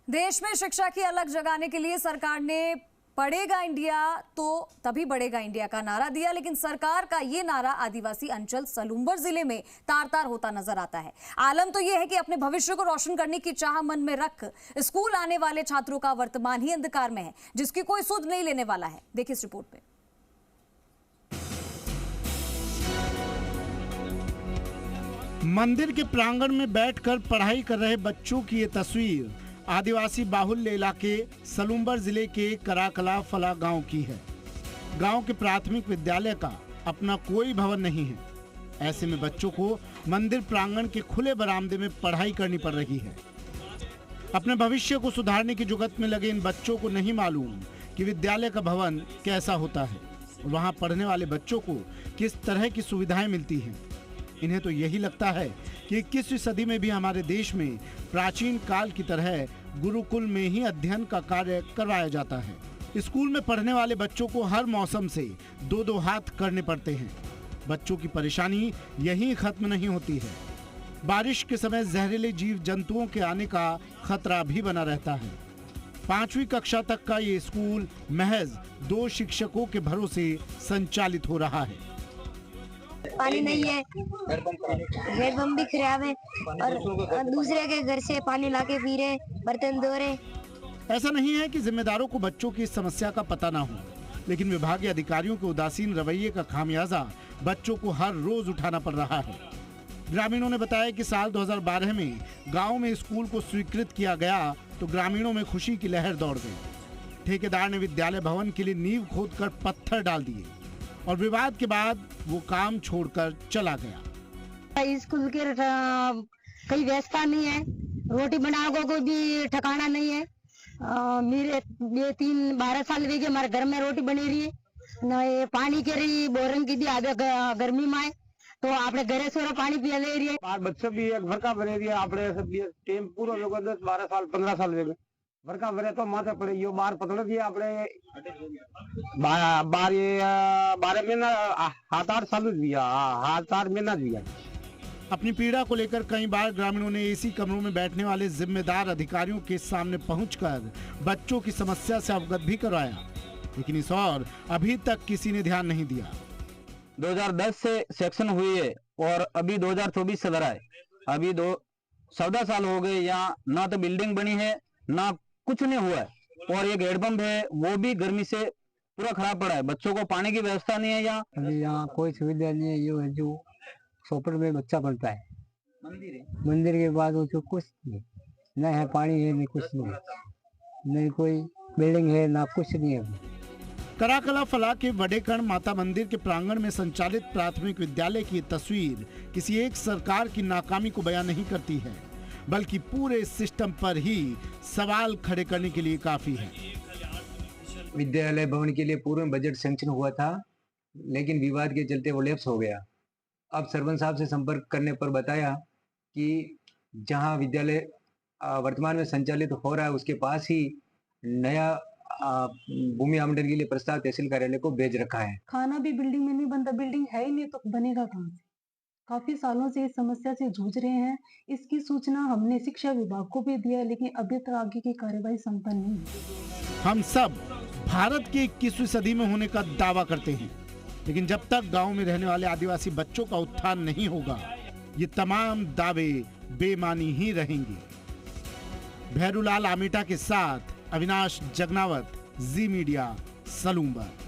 देश में शिक्षा की अलग जगाने के लिए सरकार ने पढ़ेगा इंडिया तो तभी बढ़ेगा इंडिया का नारा दिया, लेकिन सरकार का ये नारा आदिवासी अंचल सलूम्बर जिले में तार तार होता नजर आता है। आलम तो ये है कि अपने भविष्य को रोशन करने की चाह मन में रख स्कूल आने वाले छात्रों का वर्तमान ही अंधकार में है, जिसकी कोई सुध नहीं लेने वाला है। देखिए इस रिपोर्ट में। मंदिर के प्रांगण में बैठकर पढ़ाई कर रहे बच्चों की ये तस्वीर आदिवासी बाहुल्य इलाके सलूम्बर जिले के कराकला फला गांव की है। गांव के प्राथमिक विद्यालय का अपना कोई भवन नहीं है। ऐसे में बच्चों को मंदिर प्रांगण के खुले बरामदे में पढ़ाई करनी पड़ रही है। अपने भविष्य को सुधारने की जुगत में लगे इन बच्चों को नहीं मालूम कि विद्यालय का भवन कैसा होता है और वहां पढ़ने वाले बच्चों को किस तरह की सुविधाएं मिलती हैं। इन्हें तो यही लगता है कि 21वीं सदी में भी हमारे देश में प्राचीन काल की तरह गुरुकुल में ही अध्ययन का कार्य करवाया जाता है। स्कूल में पढ़ने वाले बच्चों को हर मौसम से दो दो हाथ करने पड़ते हैं। बच्चों की परेशानी यहीं खत्म नहीं होती है। बारिश के समय जहरीले जीव जंतुओं के आने का खतरा भी बना रहता है। 5वीं कक्षा तक का ये स्कूल महज 2 शिक्षकों के भरोसे संचालित हो रहा है। पानी नहीं है, हेडपंप भी खराब है और दूसरे के घर से पानी लाके पी रहे, बर्तन धो रहे। ऐसा नहीं है कि जिम्मेदारों को बच्चों की इस समस्या का पता ना हो, लेकिन विभागीय अधिकारियों के उदासीन रवैये का खामियाजा बच्चों को हर रोज उठाना पड़ रहा है। ग्रामीणों ने बताया कि साल 2012 में गांव में स्कूल को स्वीकृत किया गया तो ग्रामीणों में खुशी की लहर दौड़ गई। ठेकेदार ने विद्यालय भवन के लिए नींव खोदकर पत्थर डाल दिए और विवाद के बाद वो काम छोड़कर चला गया। स्कूल के कई व्यवस्था नहीं है, रोटी बनाने को भी ठिकाना नहीं है। मेरे ये 12 साल हो गए हमारे घर में रोटी बनी रही है न, ये पानी के रही बोरिंग की दी आधे गर्मी में तो आपने घरे से पानी पिया ले रही है। बार बच्चे भी एक घर का बने रही है, आपने टाइम पूरा 10-12 साल 15 साल हो गए घर का बने तो माथे पड़े यो बार पकड़ दिया आपने 12 महीना 7-8 साल दिया, 7-8 महीना दिया। अपनी पीड़ा को लेकर कई बार ग्रामीणों ने एसी कमरों में बैठने वाले जिम्मेदार अधिकारियों के सामने पहुंचकर बच्चों की समस्या से अवगत भी करवाया, लेकिन इस ओर अभी तक किसी ने ध्यान नहीं दिया। 2010 से सेक्शन हुई है और अभी 2024 चल रहा है। अभी 14 साल हो गए, यहाँ ना तो बिल्डिंग बनी है ना कुछ नहीं हुआ है और एक हेडपंप है वो भी गर्मी से पूरा खराब पड़ा है। बच्चों को पानी की व्यवस्था नहीं है यहाँ। अभी यहाँ कोई सुविधा नहीं है। ये है जो सोपर में बच्चा पढ़ता है, मंदिर के बाद वो कुछ नहीं, न है पानी है नहीं कुछ नहीं, नहीं कोई बिल्डिंग है ना कुछ नहीं है। कराकला फला के वडेकण माता मंदिर के प्रांगण में संचालित प्राथमिक विद्यालय की तस्वीर किसी एक सरकार की नाकामी को बयान नहीं करती है, बल्कि पूरे सिस्टम पर ही सवाल खड़े करने के लिए काफी है। विद्यालय भवन के लिए पूर्व में बजट सैंक्शन हुआ था, लेकिन विवाद के चलते वो लैप्स हो गया। अब सरपंच साहब से संपर्क करने पर बताया कि जहां विद्यालय वर्तमान में संचालित हो रहा है उसके पास ही नया भूमि आवंटन के लिए प्रस्ताव तहसील कार्यालय को भेज रखा है। खाना भी बिल्डिंग में नहीं बनता, बिल्डिंग है ही नहीं तो बनेगा कहाँ से। काफी सालों से इस समस्या से जूझ रहे हैं। इसकी सूचना हमने शिक्षा विभाग को भी दिया, लेकिन अभी तक आगे की कार्यवाही संपन्न नहीं है। हम सब भारत के 21वीं सदी में होने का दावा करते हैं, लेकिन जब तक गांव में रहने वाले आदिवासी बच्चों का उत्थान नहीं होगा, ये तमाम दावे बेमानी ही रहेंगे। भैरूलाल आमेटा के साथ अविनाश जगनावत, जी मीडिया, सलूम्बर।